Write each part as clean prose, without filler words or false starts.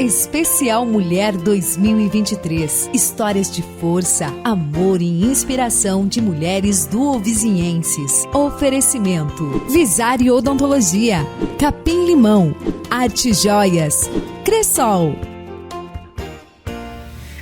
Especial Mulher 2023. Histórias de força, amor e inspiração de mulheres duovizinhenses. Oferecimento: Visari Odontologia, Capim Limão, Arte Joias, Cressol.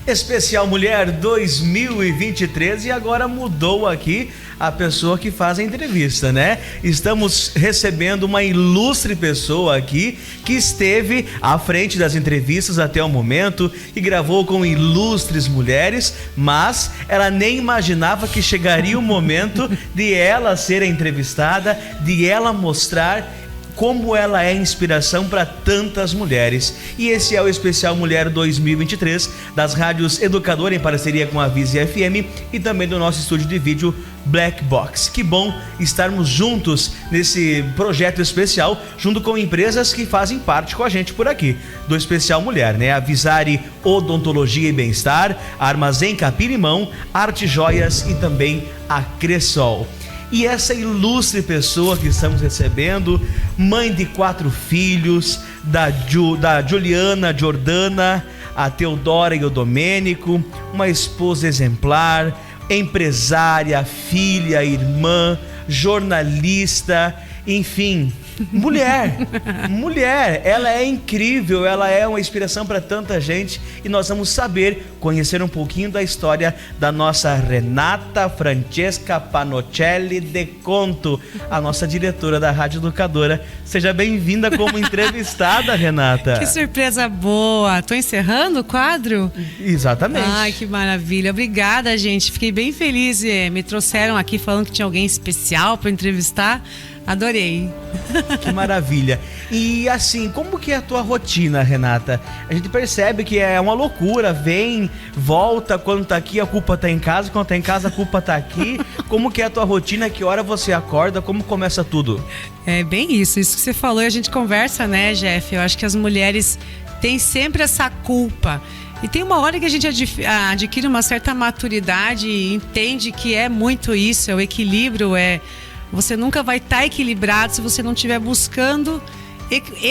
Especial Mulher 2023, e agora mudou aqui a pessoa que faz a entrevista, né? Estamos recebendo uma ilustre pessoa aqui que esteve à frente das entrevistas até o momento, que gravou com ilustres mulheres, mas ela nem imaginava que chegaria o momento de ela ser a entrevistada, de ela mostrar como ela é inspiração para tantas mulheres. E esse é o Especial Mulher 2023 das rádios Educadora, em parceria com a Vise FM, e também do nosso estúdio de vídeo Black Box. Que bom estarmos juntos nesse projeto especial, junto com empresas que fazem parte com a gente por aqui do Especial Mulher, né? A Visari Odontologia e Bem-Estar, a Armazém Capim Limão, Arte Joias e também a Cressol. E essa ilustre pessoa que estamos recebendo, mãe de 4 filhos, da Juliana, Jordana, a Teodora e o Domênico, uma esposa exemplar, empresária, filha, irmã, jornalista, enfim, mulher, ela é incrível, ela é uma inspiração para tanta gente, e nós vamos conhecer um pouquinho da história da nossa Renata Francesca Panocelli de Conto, a nossa diretora da Rádio Educadora. Seja bem-vinda como entrevistada, Renata. Que surpresa boa! Tô encerrando o quadro? Exatamente. Ai, que maravilha. Obrigada, gente. Fiquei bem feliz. Me trouxeram aqui falando que tinha alguém especial para entrevistar. Adorei. Que maravilha. E assim, como que é a tua rotina, Renata? A gente percebe que é uma loucura, vem, volta, quando tá aqui a culpa tá em casa, quando tá em casa a culpa tá aqui. Como que é a tua rotina, que hora você acorda, como começa tudo? É bem isso que você falou e a gente conversa, né, Jeff? Eu acho que as mulheres têm sempre essa culpa. E tem uma hora que a gente adquire uma certa maturidade e entende que é muito isso, é o equilíbrio, você nunca vai estar equilibrado se você não estiver buscando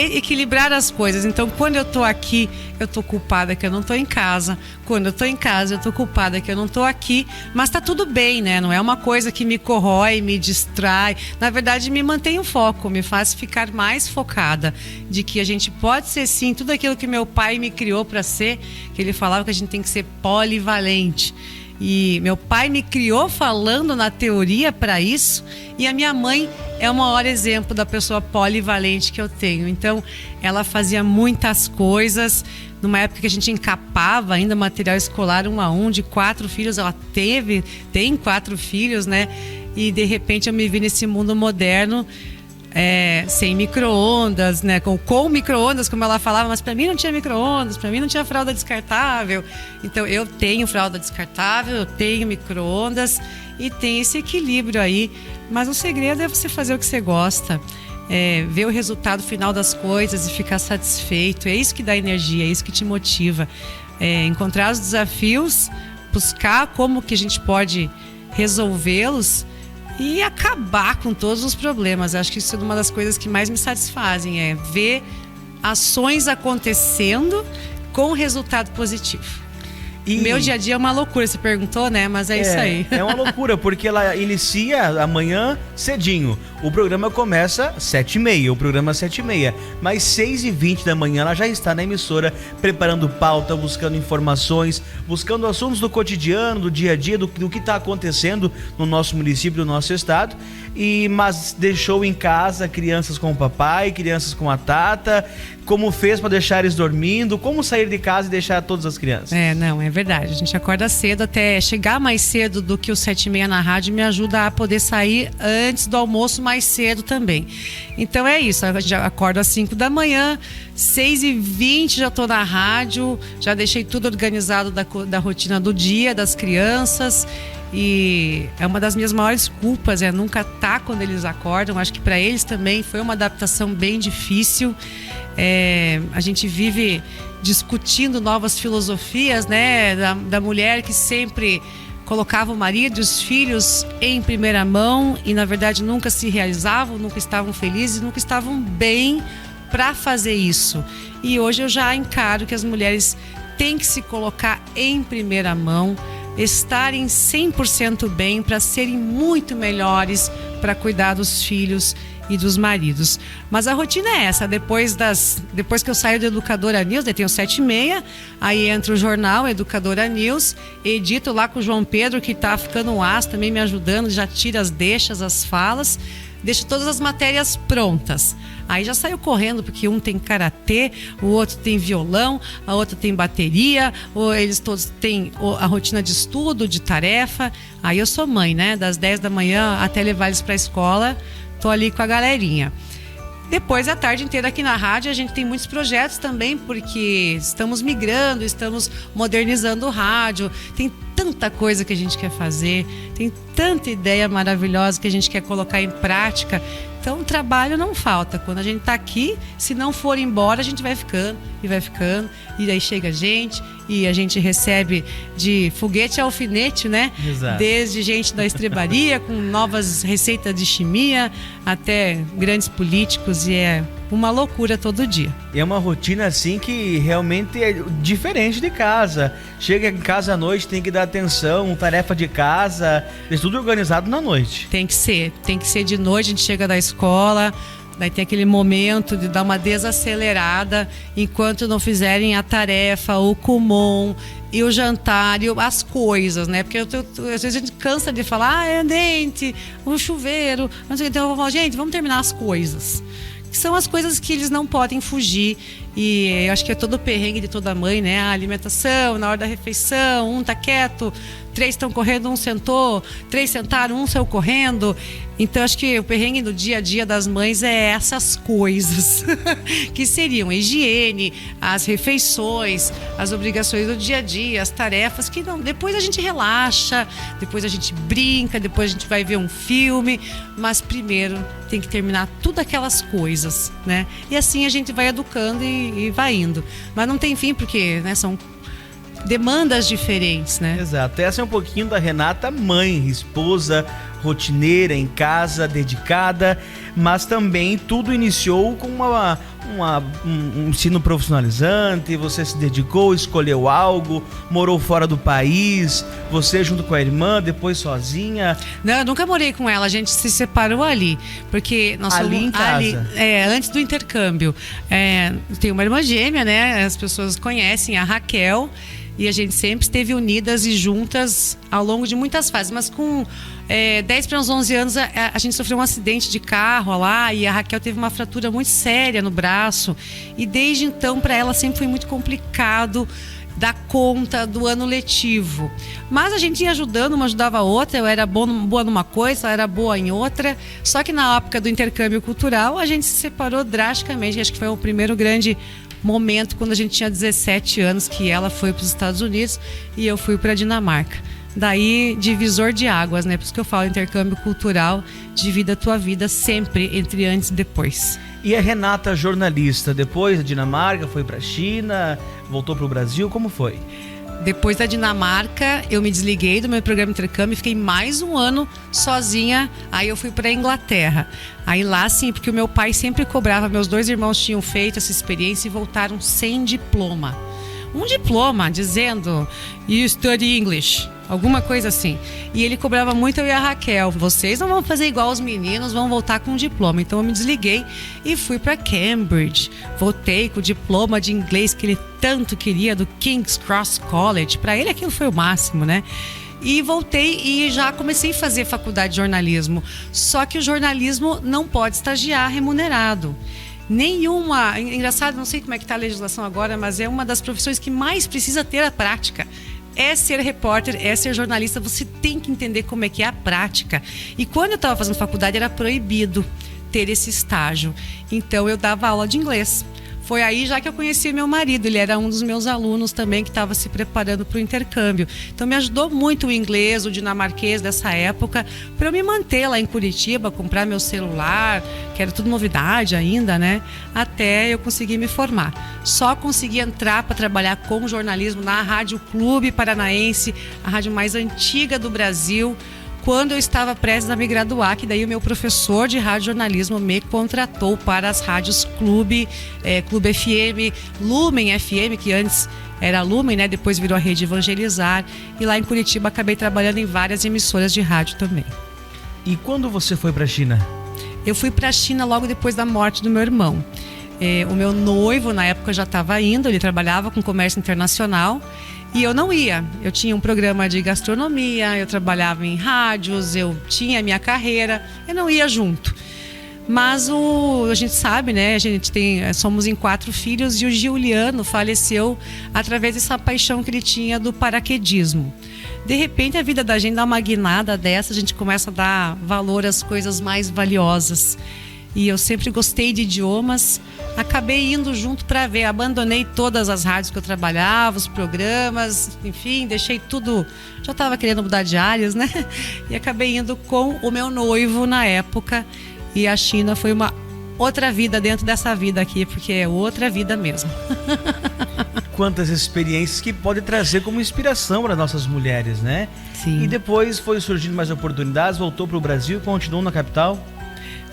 equilibrar as coisas. Então, quando eu tô aqui, eu tô culpada que eu não tô em casa. Quando eu tô em casa, eu tô culpada que eu não tô aqui. Mas tá tudo bem, né? Não é uma coisa que me corrói, me distrai. Na verdade, me mantém o foco, me faz ficar mais focada de que a gente pode ser, sim, tudo aquilo que meu pai me criou para ser, que ele falava que a gente tem que ser polivalente. E meu pai me criou falando na teoria para isso, e a minha mãe é o maior exemplo da pessoa polivalente que eu tenho. Então, ela fazia muitas coisas. Numa época que a gente encapava ainda material escolar 1 a 1 de 4 filhos, ela tem 4 filhos, né? E de repente eu me vi nesse mundo moderno, sem micro-ondas, né? Com micro-ondas, como ela falava, mas para mim não tinha micro-ondas, para mim não tinha fralda descartável. Então eu tenho fralda descartável, eu tenho micro-ondas e tem esse equilíbrio aí. Mas o segredo é você fazer o que você gosta, ver o resultado final das coisas e ficar satisfeito. É isso que dá energia, é isso que te motiva. Encontrar os desafios, buscar como que a gente pode resolvê-los e acabar com todos os problemas. Acho que isso é uma das coisas que mais me satisfazem, é ver ações acontecendo com resultado positivo. E meu dia a dia é uma loucura, você perguntou, né? Mas é isso aí. É uma loucura, porque ela inicia amanhã cedinho. O programa começa 7h30, o programa 7h30. Mas 6h20 da manhã ela já está na emissora, preparando pauta, buscando informações, buscando assuntos do cotidiano, do dia a dia, do que está acontecendo no nosso município, no nosso estado. Mas deixou em casa crianças com o papai, crianças com a tata. Como fez para deixar eles dormindo? Como sair de casa e deixar todas as crianças? Não, é verdade. A gente acorda cedo, até chegar mais cedo do que o 7h30 na rádio me ajuda a poder sair antes do almoço mais cedo também. Então é isso, a gente já acorda às 5 da manhã, 6h20 já estou na rádio, já deixei tudo organizado da rotina do dia, das crianças. E é uma das minhas maiores culpas, nunca estar quando eles acordam. Acho que para eles também foi uma adaptação bem difícil. A gente vive discutindo novas filosofias, né, da mulher que sempre colocava o marido e os filhos em primeira mão e na verdade nunca se realizavam, nunca estavam felizes, nunca estavam bem para fazer isso. E hoje eu já encaro que as mulheres têm que se colocar em primeira mão, estarem 100% bem para serem muito melhores para cuidar dos filhos e dos maridos. Mas a rotina é essa, depois que eu saio do Educadora News, eu tenho 7h30, aí entra o jornal Educadora News, edito lá com o João Pedro, que tá ficando um as também me ajudando, já tira as deixas, as falas, deixo todas as matérias prontas. Aí já saio correndo, porque um tem karatê, o outro tem violão, a outra tem bateria, ou eles todos têm a rotina de estudo, de tarefa. Aí eu sou mãe, né? Das 10 da manhã até levar eles para a escola, tô ali com a galerinha. Depois, a tarde inteira aqui na rádio, a gente tem muitos projetos também, porque estamos migrando, estamos modernizando o rádio, tem tanta coisa que a gente quer fazer, tem tanta ideia maravilhosa que a gente quer colocar em prática. Então, o trabalho não falta. Quando a gente está aqui, se não for embora, a gente vai ficando, e daí chega gente, e a gente recebe de foguete a alfinete, né? Exato. Desde gente da estrebaria, com novas receitas de chimia, até grandes políticos, e é uma loucura todo dia. E é uma rotina assim que realmente é diferente de casa. Chega em casa à noite, tem que dar atenção, tarefa de casa, é tudo organizado na noite. Tem que ser de noite, a gente chega da escola, daí tem aquele momento de dar uma desacelerada enquanto não fizerem a tarefa, o kumon e o jantar e as coisas, né? Porque às vezes a gente cansa de falar, é dente, o chuveiro, não sei o que. Então eu vou falar, gente, vamos terminar as coisas. Que são as coisas que eles não podem fugir. E eu acho que é todo o perrengue de toda mãe, né? A alimentação, na hora da refeição, um tá quieto, 3 estão correndo, um sentou, 3 sentaram, um saiu correndo. Então acho que o perrengue do dia a dia das mães é essas coisas que seriam a higiene, as refeições, as obrigações do dia a dia, as tarefas que não, depois a gente relaxa, depois a gente brinca, depois a gente vai ver um filme, mas primeiro tem que terminar tudo aquelas coisas, né? E assim a gente vai educando e vai indo. Mas não tem fim, porque, né, são demandas diferentes, né? Exato. Essa é um pouquinho da Renata, mãe, esposa, rotineira, em casa, dedicada, mas também tudo iniciou com um ensino profissionalizante. Você se dedicou, escolheu algo, morou fora do país, você junto com a irmã, depois sozinha. Não, eu nunca morei com ela, a gente se separou ali, porque nós ali somos em casa. Antes do intercâmbio. Tem uma irmã gêmea, né? As pessoas conhecem, a Raquel, e a gente sempre esteve unidas e juntas ao longo de muitas fases, mas com 10 para uns 11 anos a gente sofreu um acidente de carro lá, e a Raquel teve uma fratura muito séria no braço, e desde então para ela sempre foi muito complicado dar conta do ano letivo. Mas a gente ia ajudando, uma ajudava a outra, eu era boa numa coisa, ela era boa em outra, só que na época do intercâmbio cultural a gente se separou drasticamente. Acho que foi o primeiro grande momento quando a gente tinha 17 anos, que ela foi para os Estados Unidos e eu fui para a Dinamarca. Daí, divisor de águas, né? Por isso que eu falo, intercâmbio cultural divide a tua vida sempre entre antes e depois. E a Renata, jornalista, depois da Dinamarca, foi para a China, voltou para o Brasil, como foi? Depois da Dinamarca, eu me desliguei do meu programa de intercâmbio e fiquei mais um ano sozinha. Aí eu fui para a Inglaterra. Aí lá sim, porque o meu pai sempre cobrava. Meus 2 irmãos tinham feito essa experiência e voltaram sem diploma. Um diploma dizendo "You study English", alguma coisa assim. E ele cobrava muito, eu e a Raquel: vocês não vão fazer igual os meninos, vão voltar com um diploma. Então eu me desliguei e fui para Cambridge. Voltei com o diploma de inglês que ele tanto queria, do King's Cross College. Para ele aquilo foi o máximo, né? E voltei e já comecei a fazer faculdade de jornalismo. Só que o jornalismo não pode estagiar remunerado. Nenhuma, engraçado, não sei como é que está a legislação agora, mas é uma das profissões que mais precisa ter a prática. É ser repórter, é ser jornalista, você tem que entender como é que é a prática. E quando eu estava fazendo faculdade era proibido ter esse estágio. Então eu dava aula de inglês. Foi aí já que eu conheci meu marido, ele era um dos meus alunos também que estava se preparando para o intercâmbio. Então me ajudou muito o inglês, o dinamarquês dessa época, para eu me manter lá em Curitiba, comprar meu celular, que era tudo novidade ainda, né? Até eu conseguir me formar. Só consegui entrar para trabalhar com jornalismo na Rádio Clube Paranaense, a rádio mais antiga do Brasil, quando eu estava prestes a me graduar, que daí o meu professor de radiojornalismo me contratou para as rádios Clube FM, Lumen FM, que antes era Lumen, né? Depois virou a Rede Evangelizar. E lá em Curitiba acabei trabalhando em várias emissoras de rádio também. E quando você foi para a China? Eu fui para a China logo depois da morte do meu irmão. O meu noivo, na época, já estava indo, ele trabalhava com comércio internacional e eu não ia. Eu tinha um programa de gastronomia, eu trabalhava em rádios, eu tinha a minha carreira, eu não ia junto. Mas a gente sabe, né? Somos em 4 filhos e o Giuliano faleceu através dessa paixão que ele tinha do paraquedismo. De repente, a vida da gente dá uma guinada dessa, a gente começa a dar valor às coisas mais valiosas. E eu sempre gostei de idiomas, acabei indo junto para ver. Abandonei todas as rádios que eu trabalhava, os programas, enfim, deixei tudo. Já estava querendo mudar de áreas, né? E acabei indo com o meu noivo na época. E a China foi uma outra vida dentro dessa vida aqui, porque é outra vida mesmo. Quantas experiências que pode trazer como inspiração para nossas mulheres, né? Sim. E depois foi surgindo mais oportunidades, voltou para o Brasil, continuou na capital?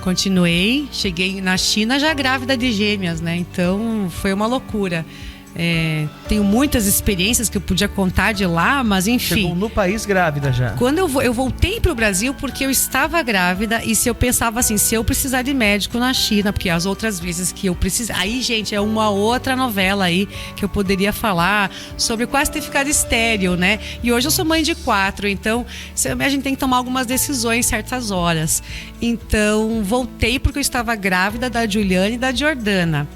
Continuei, cheguei na China já grávida de gêmeas, né? Então foi uma loucura. Tenho muitas experiências que eu podia contar de lá, mas enfim. Chegou no país grávida já. Quando eu voltei para o Brasil porque eu estava grávida e se eu pensava assim, se eu precisar de médico na China, porque as outras vezes que eu precisei... Aí, gente, é uma outra novela aí que eu poderia falar sobre quase ter ficado estéril, né? E hoje eu sou mãe de 4, então a gente tem que tomar algumas decisões em certas horas. Então, voltei porque eu estava grávida da Juliane e da Jordana.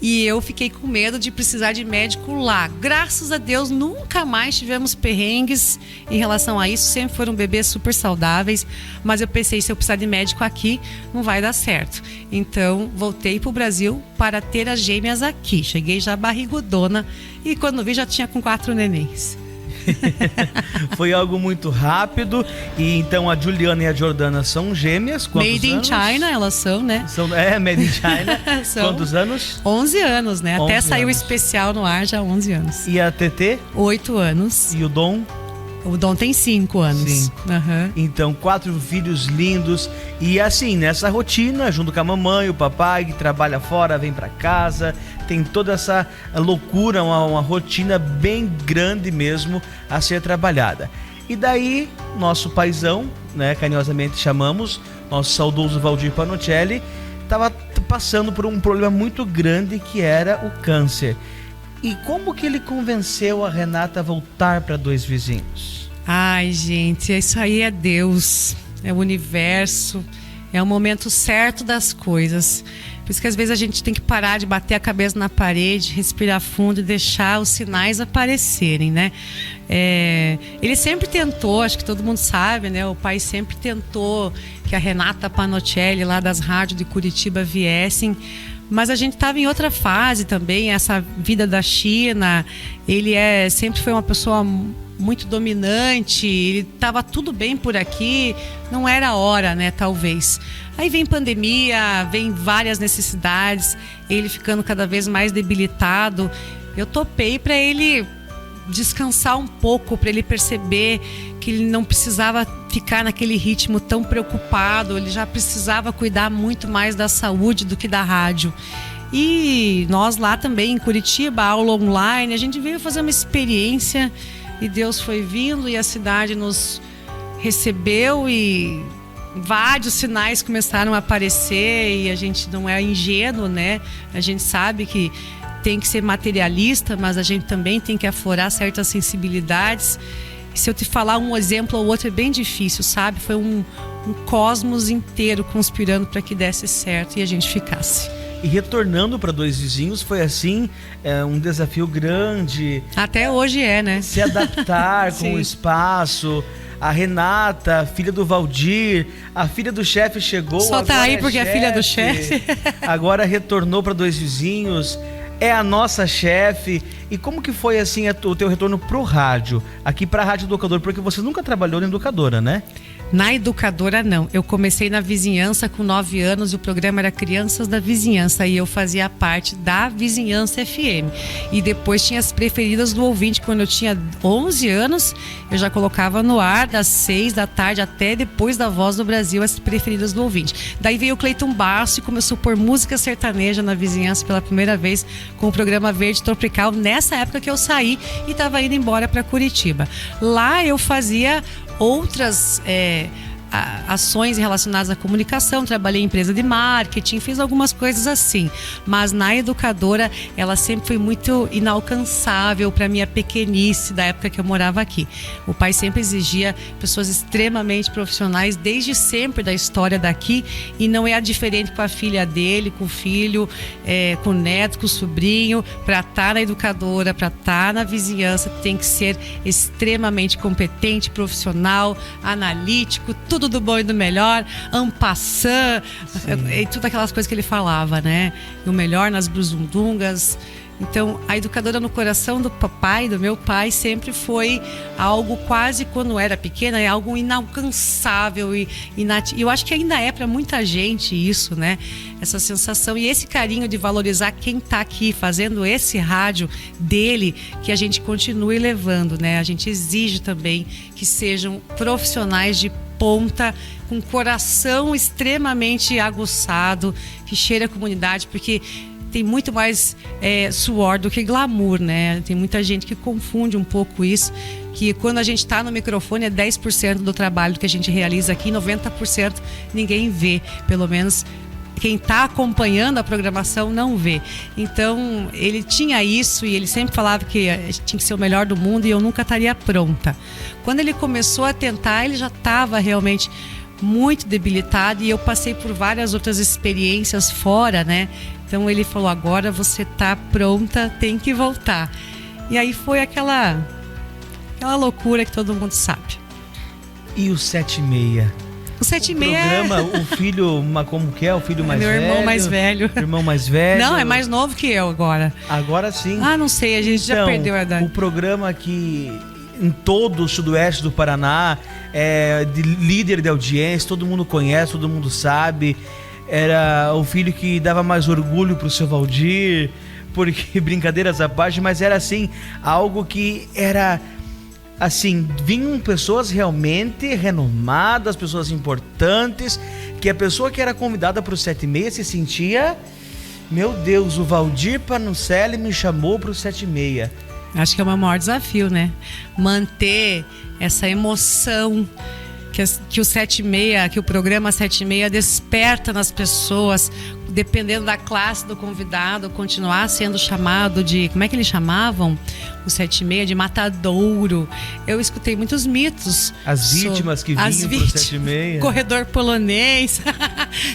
E eu fiquei com medo de precisar de médico lá. Graças a Deus, nunca mais tivemos perrengues em relação a isso. Sempre foram bebês super saudáveis. Mas eu pensei, se eu precisar de médico aqui, não vai dar certo. Então, voltei para o Brasil para ter as gêmeas aqui. Cheguei já barrigudona e quando vi, já tinha com 4 nenéns. Foi algo muito rápido. E então a Juliana e a Jordana são gêmeas. Quantos Made anos? in China, elas são, né? Made in China. Quantos anos? 11 anos, né? 11 Até saiu o anos. especial no ar já há 11 anos. E a TT? 8 anos. E o Dom? O Dom tem 5 anos. 5. Uhum. Então, 4 filhos lindos. E assim, nessa rotina, junto com a mamãe, o papai, que trabalha fora, vem pra casa. Tem toda essa loucura, uma rotina bem grande mesmo a ser trabalhada. E daí, nosso paizão, né, carinhosamente chamamos, nosso saudoso Valdir Panocelli, estava passando por um problema muito grande que era o câncer. E como que ele convenceu a Renata a voltar para Dois Vizinhos? Ai, gente, isso aí é Deus, é o universo, é o momento certo das coisas. Por isso que às vezes a gente tem que parar de bater a cabeça na parede, respirar fundo e deixar os sinais aparecerem, né? Ele sempre tentou, acho que todo mundo sabe, né? O pai sempre tentou que a Renata Panocelli, lá das rádios de Curitiba, viessem. Mas a gente estava em outra fase também, essa vida da China. Ele sempre foi uma pessoa muito dominante, ele estava tudo bem por aqui, não era a hora, né, talvez. Aí vem pandemia, vem várias necessidades, ele ficando cada vez mais debilitado. Eu topei para ele descansar um pouco, para ele perceber que ele não precisava ficar naquele ritmo tão preocupado, ele já precisava cuidar muito mais da saúde do que da rádio. E nós lá também em Curitiba, aula online, a gente veio fazer uma experiência e Deus foi vindo e a cidade nos recebeu e vários sinais começaram a aparecer e a gente não é ingênuo, né? A gente sabe que tem que ser materialista, mas a gente também tem que aflorar certas sensibilidades. E se eu te falar um exemplo ou outro é bem difícil, sabe? Foi um cosmos inteiro conspirando para que desse certo e a gente ficasse. E retornando para Dois Vizinhos foi assim, um desafio grande. Até hoje né? Se adaptar com o espaço. A Renata, filha do Valdir, a filha do chefe chegou. Só tá aí porque é filha do chefe. Agora retornou para Dois Vizinhos. É a nossa chefe. E como que foi assim o teu retorno pro rádio? Aqui pra Rádio Educador, porque você nunca trabalhou na educadora, né? Na educadora, não. Eu comecei na vizinhança com 9 anos e o programa era Crianças da Vizinhança e eu fazia parte da Vizinhança FM. E depois tinha as preferidas do ouvinte. Quando eu tinha 11 anos, eu já colocava no ar das 6 da tarde até depois da Voz do Brasil as preferidas do ouvinte. Daí veio o Cleiton Basso e começou a pôr música sertaneja na vizinhança pela primeira vez com o programa Verde Tropical, nessa época que eu saí e estava indo embora para Curitiba. Lá eu fazia outras ações relacionadas à comunicação, trabalhei em empresa de marketing, fiz algumas coisas assim, mas na educadora ela sempre foi muito inalcançável para minha pequenice da época que eu morava aqui. O pai sempre exigia pessoas extremamente profissionais desde sempre da história daqui e não é diferente com a filha dele, com o filho, com o neto, com o sobrinho. Para estar na educadora, para estar na vizinhança, tem que ser extremamente competente, profissional, analítico, tudo do bom e do melhor, en passant, e tudo aquelas coisas que ele falava, né? O melhor nas brusundungas. Então, a educadora no coração do papai, do meu pai, sempre foi algo quase, quando era pequena, é algo inalcançável e eu acho que ainda é para muita gente isso, né? Essa sensação e esse carinho de valorizar quem está aqui fazendo esse rádio dele, que a gente continue levando, né? A gente exige também que sejam profissionais de ponta, com coração extremamente aguçado, que cheira a comunidade, porque tem muito mais suor do que glamour, né? Tem muita gente que confunde um pouco isso, que quando a gente está no microfone é 10% do trabalho que a gente realiza aqui, 90% ninguém vê, pelo menos quem está acompanhando a programação não vê. Então, ele tinha isso e ele sempre falava que tinha que ser o melhor do mundo e eu nunca estaria pronta. Quando ele começou a tentar, ele já estava realmente muito debilitado e eu passei por várias outras experiências fora, né? Então, ele falou, agora você está pronta, tem que voltar. E aí foi aquela loucura que todo mundo sabe. E o 7:30? O 7:30 programa, o filho, como que é? O filho mais meu velho? Meu irmão mais velho. Irmão mais velho? Não, é mais novo que eu agora. Agora sim. Ah, não sei, a gente já perdeu a idade. O programa que em todo o sudoeste do Paraná é de líder de audiência, todo mundo conhece, todo mundo sabe. Era o filho que dava mais orgulho pro seu Valdir, porque brincadeiras à parte, mas era assim, algo que era assim, vinham pessoas realmente renomadas, pessoas importantes, que a pessoa que era convidada para o 7:30 se sentia, meu Deus, o Valdir Panucelli me chamou para o 7:30. Acho que é o meu maior desafio, né? Manter essa emoção que o 7:30, que o programa 7:30 desperta nas pessoas, dependendo da classe do convidado, continuar sendo chamado de, como é que eles chamavam? O 7:30 de matadouro. Eu escutei muitos mitos. As vítimas que vinham pro 7:30. Corredor polonês.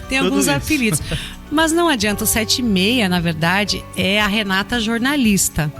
Tem alguns apelidos. Mas não adianta, o 7:30, na verdade, é a Renata jornalista,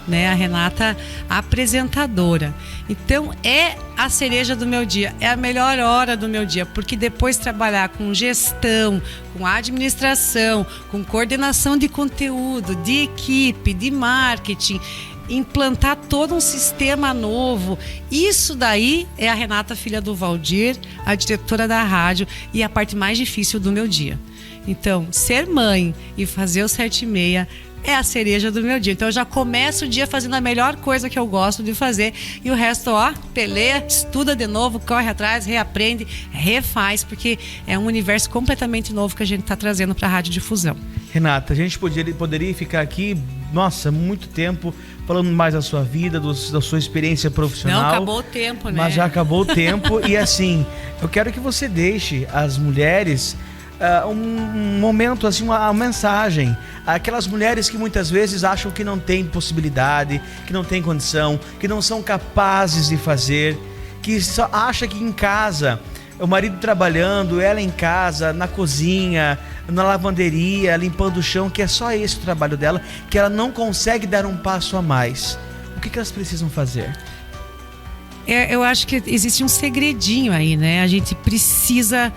né? A Renata apresentadora. Então é a cereja do meu dia, é a melhor hora do meu dia, porque depois trabalhar com gestão, com administração, com coordenação de conteúdo, de equipe, de marketing, implantar todo um sistema novo, isso daí é a Renata, filha do Valdir, a diretora da rádio, e a parte mais difícil do meu dia. Então, ser mãe e fazer o 7:30 é a cereja do meu dia. Então eu já começo o dia fazendo a melhor coisa que eu gosto de fazer e o resto, peleia, estuda de novo, corre atrás, reaprende, refaz, porque é um universo completamente novo que a gente está trazendo para a Rádio Difusão. Renata, a gente poderia ficar aqui, nossa, muito tempo falando mais da sua vida, da sua experiência profissional. Não, acabou o tempo, né? Mas já acabou o tempo e assim, eu quero que você deixe as mulheres um momento, assim, uma mensagem. Aquelas mulheres que muitas vezes acham que não tem possibilidade, que não tem condição, que não são capazes de fazer, que só acha que em casa, o marido trabalhando, ela em casa, na cozinha, na lavanderia, limpando o chão, que é só esse o trabalho dela, que ela não consegue dar um passo a mais. O que elas precisam fazer? Eu acho que existe um segredinho aí, né? A gente precisa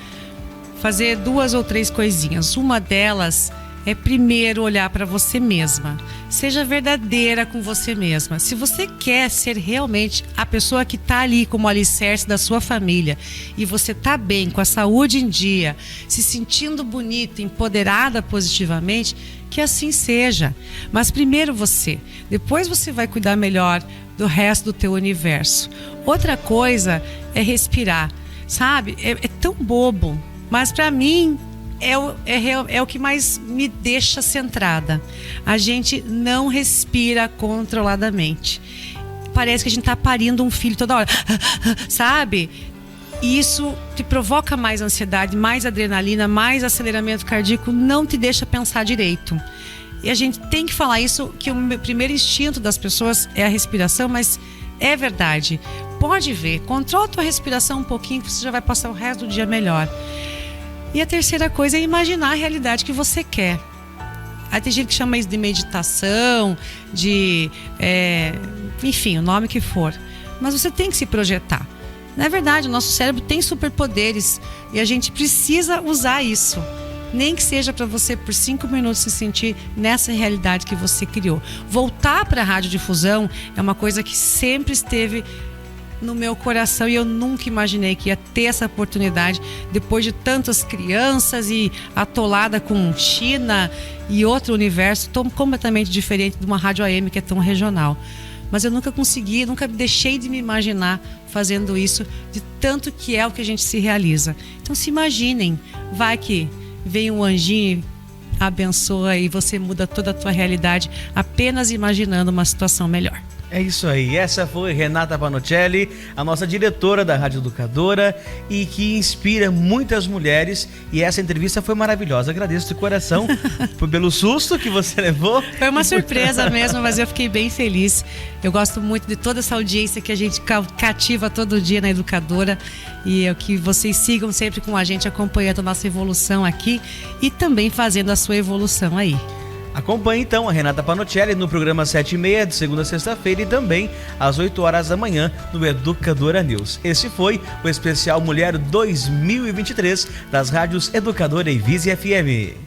fazer 2 ou 3 coisinhas. Uma delas é primeiro olhar para você mesma. Seja verdadeira com você mesma. Se você quer ser realmente a pessoa que está ali como alicerce da sua família e você está bem, com a saúde em dia, se sentindo bonita, empoderada positivamente, que assim seja. Mas primeiro você, depois você vai cuidar melhor do resto do teu universo. Outra coisa é respirar, sabe? É tão bobo, mas para mim é o que mais me deixa centrada. A gente não respira controladamente. Parece que a gente está parindo um filho toda hora, sabe? E isso te provoca mais ansiedade, mais adrenalina, mais aceleramento cardíaco, não te deixa pensar direito. E a gente tem que falar isso, que o primeiro instinto das pessoas é a respiração, mas é verdade. Pode ver, controla a tua respiração um pouquinho que você já vai passar o resto do dia melhor. E a terceira coisa é imaginar a realidade que você quer. Aí tem gente que chama isso de meditação, enfim, o nome que for. Mas você tem que se projetar. Na verdade, o nosso cérebro tem superpoderes e a gente precisa usar isso. Nem que seja para você, por 5 minutos, se sentir nessa realidade que você criou. Voltar para a radiodifusão é uma coisa que sempre esteve no meu coração e eu nunca imaginei que ia ter essa oportunidade depois de tantas crianças e atolada com China e outro universo tão completamente diferente de uma rádio AM que é tão regional. Mas eu nunca consegui, nunca deixei de me imaginar fazendo isso, de tanto que é o que a gente se realiza. Então se imaginem, vai que vem um anjinho, abençoa e você muda toda a tua realidade apenas imaginando uma situação melhor. É isso aí, essa foi Renata Panocelli, a nossa diretora da Rádio Educadora e que inspira muitas mulheres, e essa entrevista foi maravilhosa, agradeço de coração pelo susto que você levou. Foi uma surpresa mesmo, mas eu fiquei bem feliz. Eu gosto muito de toda essa audiência que a gente cativa todo dia na Educadora e que vocês sigam sempre com a gente, acompanhando a nossa evolução aqui e também fazendo a sua evolução aí. Acompanhe então a Renata Panocelli no programa 7h30 de segunda a sexta-feira e também às 8 horas da manhã no Educadora News. Esse foi o especial Mulher 2023 das rádios Educadora e Vise FM.